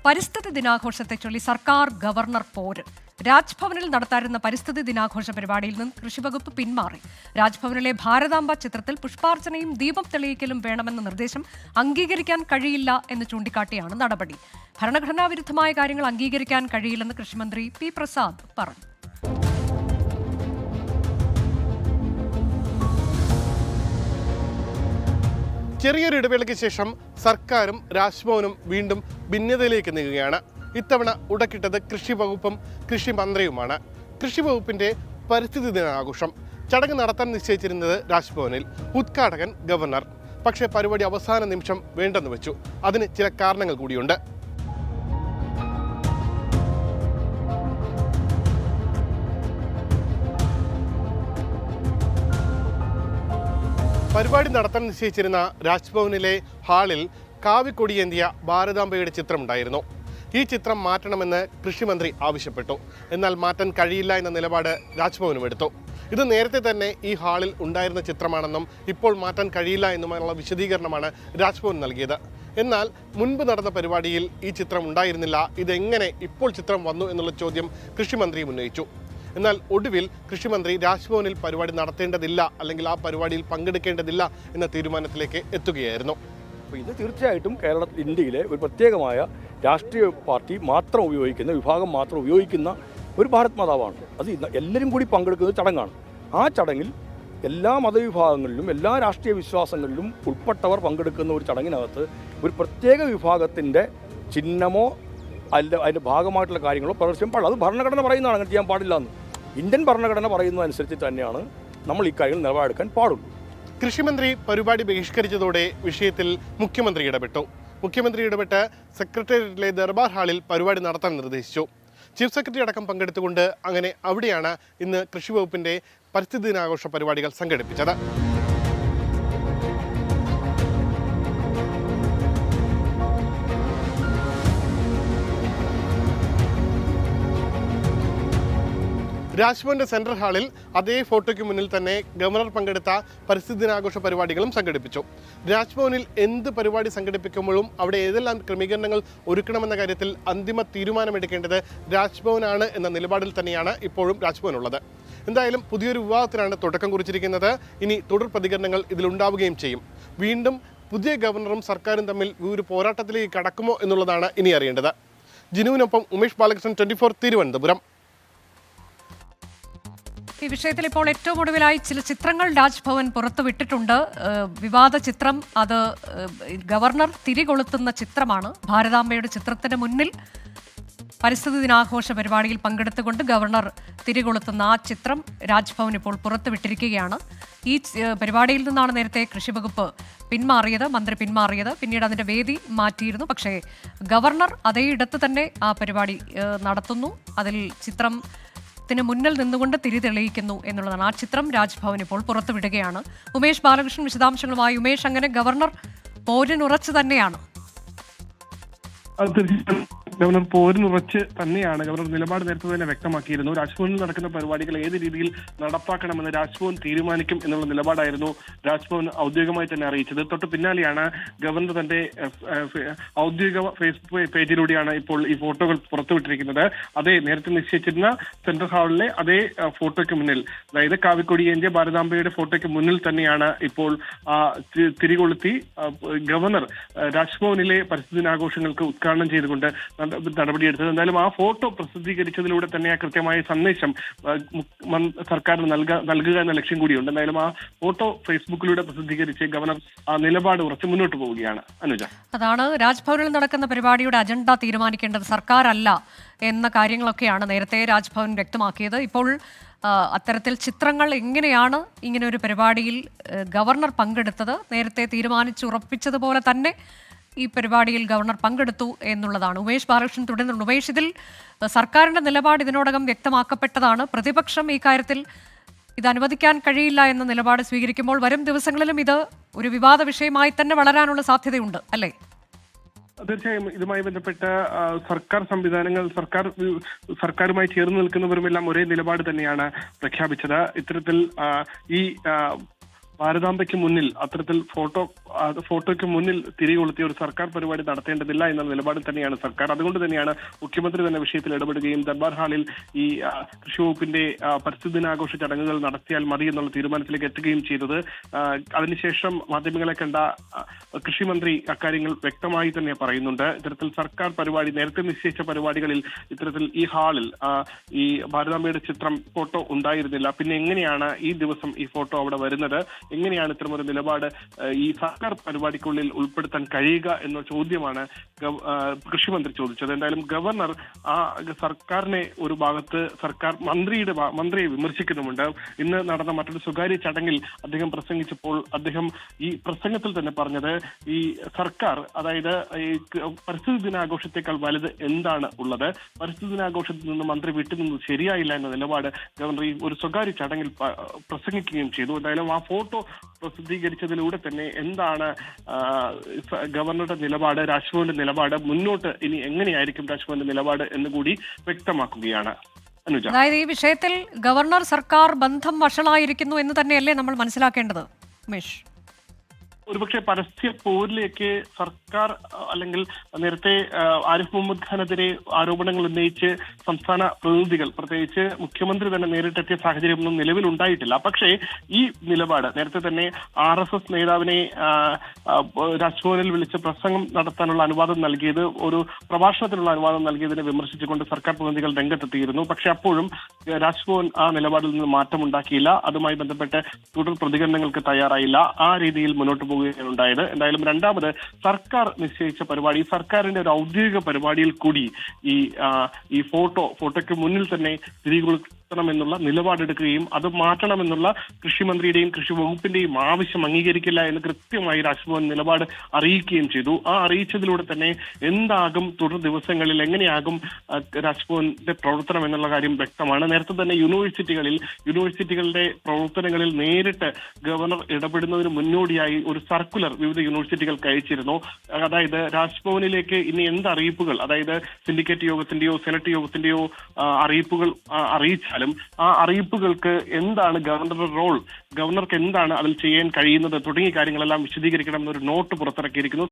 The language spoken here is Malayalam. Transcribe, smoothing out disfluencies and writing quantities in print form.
പരിസ്ഥിതി ദിനാഘോഷത്തെ ചൊല്ലി സർക്കാർ ഗവർണർ പോര്. രാജ്ഭവനിൽ നടത്താറുന്ന പരിസ്ഥിതി ദിനാഘോഷ പരിപാടിയിൽ നിന്ന് കൃഷിവകുപ്പ് പിന്മാറി. രാജ്ഭവനിലെ ഭാരതാംബ ചിത്രത്തിൽ പുഷ്പാർച്ചനയും ദീപം തെളിയിക്കലും വേണമെന്ന നിർദ്ദേശം അംഗീകരിക്കാൻ കഴിയില്ല എന്ന് ചൂണ്ടിക്കാട്ടിയാണ് നടപടി. ഭരണഘടനാ വിരുദ്ധമായ കാര്യങ്ങൾ അംഗീകരിക്കാൻ കഴിയില്ലെന്ന് കൃഷിമന്ത്രി പി പ്രസാദ് പറഞ്ഞു. ചെറിയൊരു ഇടവേളയ്ക്ക് ശേഷം സർക്കാരും രാജ്ഭവനും വീണ്ടും ഭിന്നതയിലേക്ക് നീങ്ങുകയാണ്. ഇത്തവണ ഉടക്കിട്ടത് കൃഷി വകുപ്പും കൃഷി മന്ത്രിയുമാണ്. കൃഷി വകുപ്പിന്റെ പരിസ്ഥിതി ദിനാഘോഷം ചടങ്ങ് നടത്താൻ നിശ്ചയിച്ചിരുന്നത് രാജ്ഭവനിൽ, ഉദ്ഘാടകൻ ഗവർണർ. പക്ഷേ പരിപാടി അവസാന നിമിഷം വേണ്ടെന്ന് വെച്ചു. അതിന് ചില കാരണങ്ങൾ കൂടിയുണ്ട്. പരിപാടി നടത്താൻ നിശ്ചയിച്ചിരുന്ന രാജ്ഭവനിലെ ഹാളിൽ കാവിക്കൊടിയേന്തിയ ഭാരതാംബയുടെ ചിത്രമുണ്ടായിരുന്നു. ഈ ചിത്രം മാറ്റണമെന്ന് കൃഷിമന്ത്രി ആവശ്യപ്പെട്ടു. എന്നാൽ മാറ്റാൻ കഴിയില്ല എന്ന നിലപാട് രാജ്ഭവനും എടുത്തു. ഇത് നേരത്തെ തന്നെ ഈ ഹാളിൽ ഉണ്ടായിരുന്ന ചിത്രമാണെന്നും ഇപ്പോൾ മാറ്റാൻ കഴിയില്ല എന്നുമുള്ള വിശദീകരണമാണ് രാജ്ഭവൻ നൽകിയത്. എന്നാൽ മുൻപ് നടന്ന പരിപാടിയിൽ ഈ ചിത്രം ഉണ്ടായിരുന്നില്ല. ഇതെങ്ങനെ ഇപ്പോൾ ചിത്രം വന്നു എന്നുള്ള ചോദ്യം കൃഷിമന്ത്രി ഉന്നയിച്ചു. എന്നാൽ ഒടുവിൽ കൃഷിമന്ത്രി രാജ്ഭവനിൽ പരിപാടി നടത്തേണ്ടതില്ല, അല്ലെങ്കിൽ ആ പരിപാടിയിൽ പങ്കെടുക്കേണ്ടതില്ല എന്ന തീരുമാനത്തിലേക്ക് എത്തുകയായിരുന്നു. ഇത് തീർച്ചയായിട്ടും ഇന്ത്യയിലെ ഒരു പ്രത്യേകമായ രാഷ്ട്രീയ പാർട്ടി മാത്രം ഉപയോഗിക്കുന്ന, വിഭാഗം മാത്രം ഉപയോഗിക്കുന്ന ഒരു ഭാരത് മാതാവാണ്. അത് എല്ലാവരും കൂടി പങ്കെടുക്കുന്ന ചടങ്ങാണ്. ആ ചടങ്ങിൽ എല്ലാ മതവിഭാഗങ്ങളിലും എല്ലാ രാഷ്ട്രീയ വിശ്വാസങ്ങളിലും ഉൾപ്പെട്ടവർ പങ്കെടുക്കുന്ന ഒരു ചടങ്ങിനകത്ത് ഒരു പ്രത്യേക വിഭാഗത്തിൻ്റെ ചിഹ്നമോ അല്ല അതിൻ്റെ ഭാഗമായിട്ടുള്ള കാര്യങ്ങളോ പ്രദർശിക്കാൻ പാടില്ല. അത് ഭരണഘടന പറയുന്നതാണ് അങ്ങനെ ചെയ്യാൻ പാടില്ല എന്ന്. ഇന്ത്യൻ ഭരണഘടന പറയുന്നതനുസരിച്ച് തന്നെയാണ് നമ്മൾ ഈ കാര്യങ്ങൾ നിലപാടെടുക്കാൻ പാടുള്ളൂ. കൃഷിമന്ത്രി പരിപാടി ബഹിഷ്കരിച്ചതോടെ വിഷയത്തിൽ മുഖ്യമന്ത്രി ഇടപെട്ടു. മുഖ്യമന്ത്രി ഇടപെട്ട് സെക്രട്ടേറിയറ്റിലെ ദർബാർ ഹാളിൽ പരിപാടി നടത്താൻ നിർദ്ദേശിച്ചു. ചീഫ് സെക്രട്ടറി അടക്കം പങ്കെടുത്തുകൊണ്ട് അങ്ങനെ അവിടെയാണ് ഇന്ന് കൃഷി വകുപ്പിന്റെ പരിസ്ഥിതി ദിനാഘോഷ പരിപാടികൾ സംഘടിപ്പിച്ചത്. രാജ്ഭവന്റെ സെൻട്രൽ ഹാളിൽ അതേ ഫോട്ടോയ്ക്ക് മുന്നിൽ തന്നെ ഗവർണർ പങ്കെടുത്ത പരിസ്ഥിതി ദിനാഘോഷ പരിപാടികളും സംഘടിപ്പിച്ചു. രാജ്ഭവനിൽ എന്ത് പരിപാടി സംഘടിപ്പിക്കുമ്പോഴും അവിടെ ഏതെല്ലാം ക്രമീകരണങ്ങൾ ഒരുക്കണമെന്ന കാര്യത്തിൽ അന്തിമ തീരുമാനമെടുക്കേണ്ടത് രാജ്ഭവനാണ് എന്ന നിലപാടിൽ തന്നെയാണ് ഇപ്പോഴും രാജ്ഭവനുള്ളത്. എന്തായാലും പുതിയൊരു വിവാദത്തിനാണ് തുടക്കം കുറിച്ചിരിക്കുന്നത്. ഇനി തുടർ പ്രതികരണങ്ങൾ ഇതിലുണ്ടാവുകയും ചെയ്യും. വീണ്ടും പുതിയ ഗവർണറും സർക്കാരും തമ്മിൽ ഒരു പോരാട്ടത്തിലേക്ക് കടക്കുമോ എന്നുള്ളതാണ് ഇനി അറിയേണ്ടത്. ജിനുവിനൊപ്പം ഉമേഷ് ബാലകൃഷ്ണൻ, 24 തിരുവനന്തപുരം. ഈ വിഷയത്തിൽ ഇപ്പോൾ ഏറ്റവും ഒടുവിലായി ചില ചിത്രങ്ങൾ രാജ്ഭവൻ പുറത്തുവിട്ടിട്ടുണ്ട്. വിവാദ ചിത്രം, അത് ഗവർണർ തിരികൊളുത്തുന്ന ചിത്രമാണ്. ഭാരതാംബയുടെ ചിത്രത്തിന് മുന്നിൽ പരിസ്ഥിതി ദിനാഘോഷ പരിപാടിയിൽ പങ്കെടുത്തുകൊണ്ട് ഗവർണർ തിരികൊളുത്തുന്ന ആ ചിത്രം രാജ്ഭവൻ ഇപ്പോൾ പുറത്തുവിട്ടിരിക്കുകയാണ്. ഈ പരിപാടിയിൽ നിന്നാണ് നേരത്തെ കൃഷിവകുപ്പ് പിന്മാറിയത്, മന്ത്രി പിന്മാറിയത്. പിന്നീട് അതിൻ്റെ വേദി മാറ്റിയിരുന്നു. പക്ഷേ ഗവർണർ അതേ ഇടത്ത് തന്നെ ആ പരിപാടി നടത്തുന്നു. അതിൽ ചിത്രം മുന്നിൽ നിന്നുകൊണ്ട് തിരി തെളിയിക്കുന്നു എന്നുള്ളതാണ്. ആ ചിത്രം രാജ്ഭവൻ ഇപ്പോൾ പുറത്തുവിടുകയാണ്. ഉമേഷ് ബാലകൃഷ്ണൻ വിശദാംശങ്ങളുമായി. ഉമേഷ്, അങ്ങനെ ഗവർണർ പോരിനുറച്ചു തന്നെയാണ്? ഗവർണർ പോരിനുറച്ച് തന്നെയാണ്. ഗവർണർ നിലപാട് നേരത്തെ തന്നെ വ്യക്തമാക്കിയിരുന്നു. രാജ്ഭവനിൽ നടക്കുന്ന പരിപാടികൾ ഏത് രീതിയിൽ നടപ്പാക്കണമെന്ന് രാജ്ഭവൻ തീരുമാനിക്കും എന്നുള്ള നിലപാടായിരുന്നു രാജ്ഭവൻ ഔദ്യോഗികമായി തന്നെ അറിയിച്ചത്. തൊട്ട് പിന്നാലെയാണ് ഗവർണർ തന്റെ ഔദ്യോഗിക ഫേസ്ബുക്ക് പേജിലൂടെയാണ് ഇപ്പോൾ ഈ ഫോട്ടോകൾ പുറത്തുവിട്ടിരിക്കുന്നത്. അതേ നേരത്തെ നിശ്ചയിച്ചിരുന്ന സെൻട്രൽ ഹാളിലെ അതേ ഫോട്ടോയ്ക്ക് മുന്നിൽ, അതായത് കാവിക്കൊടിയേന്ത്യ ഭാരതാംബയുടെ ഫോട്ടോയ്ക്ക് മുന്നിൽ തന്നെയാണ് ഇപ്പോൾ തിരികൊളുത്തി ഗവർണർ രാജ്ഭവനിലെ പരിസ്ഥിതി ദിനാഘോഷങ്ങൾക്ക് ഉദ്ഘാടനം ചെയ്തുകൊണ്ട് നടപടിയെടുത്തത്. എന്തായാലും ആ ഫോട്ടോ പ്രസിദ്ധീകരിച്ചതിലൂടെ തന്നെ ആ കൃത്യമായ സന്ദേശം സർക്കാരിന് നൽകുക എന്ന ലക്ഷ്യം കൂടിയുണ്ട്. എന്തായാലും ആ ഫോട്ടോ ഫേസ്ബുക്കിലൂടെ പ്രസിദ്ധീകരിച്ച് ഗവർണർ ആ നിലപാട് ഉറച്ച് മുന്നോട്ട് പോവുകയാണ്. അനുജ, അതാണ് രാജ്ഭവനിൽ നടക്കുന്ന പരിപാടിയുടെ അജണ്ട തീരുമാനിക്കേണ്ടത് സർക്കാരല്ല എന്ന കാര്യങ്ങളൊക്കെയാണ് നേരത്തെ രാജ്ഭവൻ വ്യക്തമാക്കിയത്. ഇപ്പോൾ അത്തരത്തിൽ ചിത്രങ്ങൾ എങ്ങനെയാണ് ഇങ്ങനെ ഒരു പരിപാടിയിൽ ഗവർണർ പങ്കെടുത്തത്, നേരത്തെ തീരുമാനിച്ചുറപ്പിച്ചതുപോലെ തന്നെ ഈ പരിപാടിയിൽ ഗവർണർ പങ്കെടുത്തു എന്നുള്ളതാണ്. ഉമേഷ് ബാലകൃഷ്ണൻ തുടരുന്നുണ്ട്. ഉമേഷ്, ഇതിൽ സർക്കാരിന്റെ നിലപാട് ഇതിനോടകം വ്യക്തമാക്കപ്പെട്ടതാണ്. പ്രതിപക്ഷം ഈ കാര്യത്തിൽ ഇത് അനുവദിക്കാൻ കഴിയില്ല എന്ന നിലപാട് സ്വീകരിക്കുമ്പോൾ വരും ദിവസങ്ങളിലും ഇത് ഒരു വിവാദ വിഷയമായി തന്നെ വളരാനുള്ള സാധ്യതയുണ്ട്, അല്ലേ? തീർച്ചയായും ഇതുമായി ബന്ധപ്പെട്ട സർക്കാർ സംവിധാനങ്ങൾ, സർക്കാരുമായി ചേർന്ന് നിൽക്കുന്നവരുമെല്ലാം ഒരേ നിലപാട് തന്നെയാണ് പ്രഖ്യാപിച്ചത്. ഇത്തരത്തിൽ ഈ ഭാരതാംബയ്ക്ക് മുന്നിൽ അത്തരത്തിൽ ഫോട്ടോയ്ക്ക് മുന്നിൽ തിരികൊളുത്തിയ ഒരു സർക്കാർ പരിപാടി നടത്തേണ്ടതില്ല എന്ന നിലപാടിൽ തന്നെയാണ് സർക്കാർ. അതുകൊണ്ട് തന്നെയാണ് മുഖ്യമന്ത്രി തന്നെ വിഷയത്തിൽ ഇടപെടുകയും ദർബാർ ഹാളിൽ ഈ കൃഷി വകുപ്പിന്റെ പരിസ്ഥിതി ദിനാഘോഷ ചടങ്ങുകൾ നടത്തിയാൽ മതി എന്നുള്ള തീരുമാനത്തിലേക്ക് എത്തുകയും ചെയ്തത്. അതിനുശേഷം മാധ്യമങ്ങളെ കണ്ട കൃഷിമന്ത്രി അക്കാര്യങ്ങൾ വ്യക്തമായി തന്നെ പറയുന്നുണ്ട്. ഇത്തരത്തിൽ സർക്കാർ പരിപാടി നേരത്തെ നിശ്ചയിച്ച പരിപാടികളിൽ ഇത്തരത്തിൽ ഈ ഹാളിൽ ഈ ഭാരതാംബയുടെ ചിത്രം ഫോട്ടോ ഉണ്ടായിരുന്നില്ല. പിന്നെ എങ്ങനെയാണ് ഈ ദിവസം ഈ ഫോട്ടോ അവിടെ വരുന്നത്? എങ്ങനെയാണ് ഇത്തരമൊരു നിലപാട് ഈ സർക്കാർ പരിപാടിക്കുള്ളിൽ ഉൾപ്പെടുത്താൻ കഴിയുക എന്ന ചോദ്യമാണ് കൃഷിമന്ത്രി ചോദിച്ചത്. എന്തായാലും ഗവർണർ ആ സർക്കാരിനെ ഒരു ഭാഗത്ത് സർക്കാർ മന്ത്രിയെ വിമർശിക്കുന്നുമുണ്ട്. ഇന്ന് നടന്ന മറ്റൊരു സ്വകാര്യ ചടങ്ങിൽ അദ്ദേഹം പ്രസംഗിച്ചപ്പോൾ അദ്ദേഹം ഈ പ്രസംഗത്തിൽ തന്നെ പറഞ്ഞത് ഈ സർക്കാർ, അതായത് ഈ പരിസ്ഥിതി ദിനാഘോഷത്തെക്കാൾ വലുത് എന്താണ് ഉള്ളത്, പരിസ്ഥിതി ദിനാഘോഷത്തിൽ നിന്ന് മന്ത്രി വിട്ടുനിന്നത് ശരിയായില്ല എന്ന നിലപാട് ഗവർണർ ഈ ഒരു സ്വകാര്യ ചടങ്ങിൽ പ്രസംഗിക്കുകയും ചെയ്തു. എന്തായാലും ആ ഫോട്ടോ പ്രസിദ്ധീകരിച്ചതിലൂടെ തന്നെ എന്താണ് ഗവർണറുടെ നിലപാട്, രാജ്ഭവന്റെ നിലപാട്, മുന്നോട്ട് ഇനി എങ്ങനെയായിരിക്കും രാജ്ഭവന്റെ നിലപാട് എന്ന് കൂടി വ്യക്തമാക്കുകയാണ്. അനുജ, അതായത് ഈ വിഷയത്തിൽ ഗവർണർ സർക്കാർ ബന്ധം വഷളായിരിക്കുന്നു എന്ന് തന്നെയല്ലേ നമ്മൾ മനസ്സിലാക്കേണ്ടത് ഉമേഷ്? ഒരുപക്ഷെ പരസ്യ പോരിലേക്ക് സർക്കാർ അല്ലെങ്കിൽ നേരത്തെ ആരിഫ് മുഹമ്മദ് ഖാനെതിരെ ആരോപണങ്ങൾ ഉന്നയിച്ച് സംസ്ഥാന പ്രതിനിധികൾ, പ്രത്യേകിച്ച് മുഖ്യമന്ത്രി തന്നെ നേരിട്ടെത്തിയ സാഹചര്യമൊന്നും നിലവിലുണ്ടായിട്ടില്ല. പക്ഷേ ഈ നിലപാട് നേരത്തെ തന്നെ RSS നേതാവിനെ രാജ്ഭവനിൽ വിളിച്ച് പ്രസംഗം നടത്താനുള്ള അനുവാദം നൽകിയത്, ഒരു പ്രഭാഷണത്തിനുള്ള അനുവാദം നൽകിയതിനെ വിമർശിച്ചുകൊണ്ട് സർക്കാർ പ്രതിനിധികൾ രംഗത്തെത്തിയിരുന്നു. പക്ഷെ അപ്പോഴും രാജ്ഭവൻ ആ നിലപാടിൽ നിന്ന് മാറ്റമുണ്ടാക്കിയില്ല. അതുമായി ബന്ധപ്പെട്ട് തുടർ പ്രതികരണങ്ങൾക്ക് തയ്യാറായില്ല. ആ രീതിയിൽ മുന്നോട്ട് ഉണ്ടായത്. എന്തായാലും രണ്ടാമത് സർക്കാർ നിശ്ചയിച്ച പരിപാടി, സർക്കാരിന്റെ ഒരു ഔദ്യോഗിക പരിപാടിയിൽ കൂടി ഈ ഫോട്ടോയ്ക്ക് മുന്നിൽ തന്നെ തിരികൊളുത്തണമെന്നുള്ള നിലപാടെടുക്കുകയും അത് മാറ്റണമെന്നുള്ള കൃഷിമന്ത്രിയുടെയും കൃഷി വകുപ്പിന്റെയും ആവശ്യം അംഗീകരിക്കില്ല എന്ന് കൃത്യമായി രാജ്ഭവൻ നിലപാട് അറിയിക്കുകയും ചെയ്തു. ആ അറിയിച്ചതിലൂടെ തന്നെ എന്താകും തുടർ ദിവസങ്ങളിൽ, എങ്ങനെയാകും രാജ്ഭവന്റെ പ്രവർത്തനം എന്നുള്ള കാര്യം വ്യക്തമാണ്. നേരത്തെ തന്നെ യൂണിവേഴ്സിറ്റികളുടെ പ്രവർത്തനങ്ങളിൽ നേരിട്ട് ഗവർണർ ഇടപെടുന്നതിന് മുന്നോടിയായി ഒരു സർക്കുലർ വിവിധ യൂണിവേഴ്സിറ്റികൾക്ക് അയച്ചിരുന്നു. അതായത് രാജ്ഭവനിലേക്ക് ഇനി എന്ത് അറിയിപ്പുകൾ, അതായത് സിൻഡിക്കേറ്റ് യോഗത്തിന്റെയോ സെനറ്റ് യോഗത്തിന്റെയോ അറിയിപ്പുകൾ അറിയിച്ചാലും ആ അറിയിപ്പുകൾക്ക് എന്താണ് ഗവർണറുടെ റോൾ, ഗവർണർക്ക് എന്താണ് അതിൽ ചെയ്യാൻ കഴിയുന്നത് തുടങ്ങിയ കാര്യങ്ങളെല്ലാം വിശദീകരിക്കണമെന്നൊരു നോട്ട് പുറത്തിറക്കിയിരിക്കുന്നു.